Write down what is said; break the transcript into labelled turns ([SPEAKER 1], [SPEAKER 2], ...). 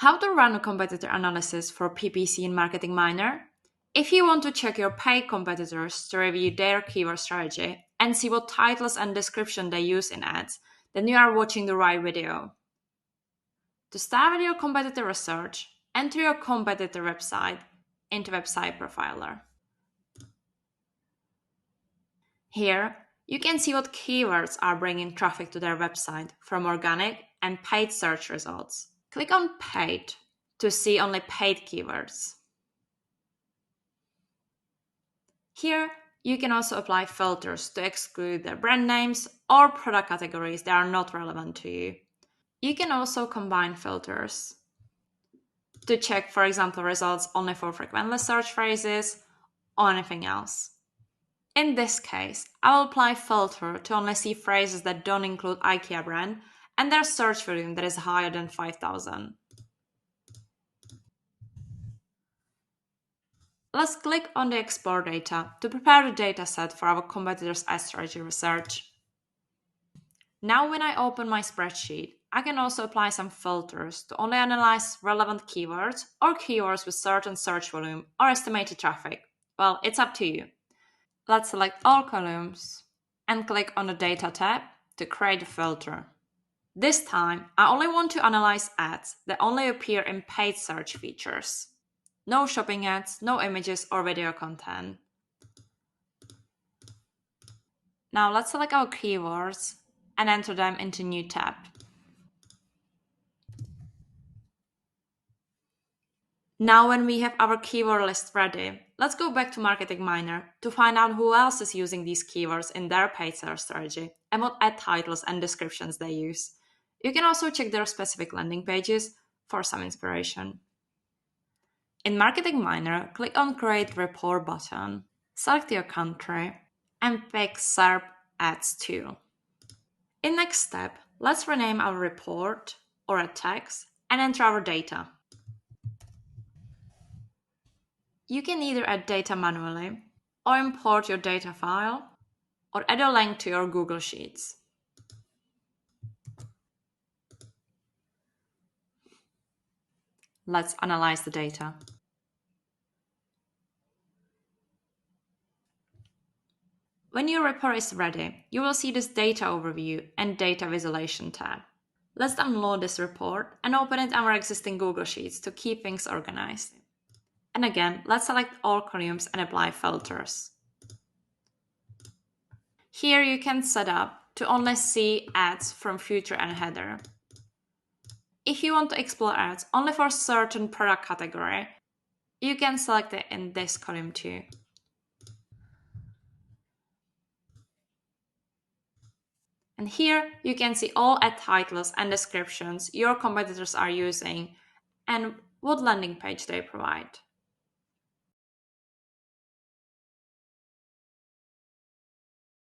[SPEAKER 1] How to run a competitor analysis for PPC in Marketing Miner? If you want to check your paid competitors to review their keyword strategy and see what titles and description they use in ads, then you are watching the right video. To start with your competitor research, enter your competitor website into Website Profiler. Here, you can see what keywords are bringing traffic to their website from organic and paid search results. Click on Paid to see only paid keywords. Here, you can also apply filters to exclude the brand names or product categories that are not relevant to you. You can also combine filters to check, for example, results only for frequently searched phrases or anything else. In this case, I will apply filter to only see phrases that don't include IKEA brand and their search volume that is higher than 5,000. Let's click on the Export Data to prepare the dataset for our competitors' ad strategy research. Now when I open my spreadsheet, I can also apply some filters to only analyze relevant keywords or keywords with certain search volume or estimated traffic. Well, it's up to you. Let's select all columns and click on the Data tab to create a filter. This time, I only want to analyze ads that only appear in paid search features. No shopping ads, no images or video content. Now let's select our keywords and enter them into New tab. Now when we have our keyword list ready, let's go back to Marketing Miner to find out who else is using these keywords in their paid search strategy and what ad titles and descriptions they use. You can also check their specific landing pages for some inspiration. In Marketing Miner, click on Create Report button, select your country, and pick SERP Ads 2. In next step, let's rename our report or a text and enter our data. You can either add data manually or import your data file or add a link to your Google Sheets. Let's analyze the data. When your report is ready, you will see this Data Overview and Data Visualization tab. Let's download this report and open it in our existing Google Sheets to keep things organized. And again, let's select all columns and apply filters. Here you can set up to only see ads from footer and header. If you want to explore ads only for a certain product category, you can select it in this column too. And here you can see all ad titles and descriptions your competitors are using and what landing page they provide.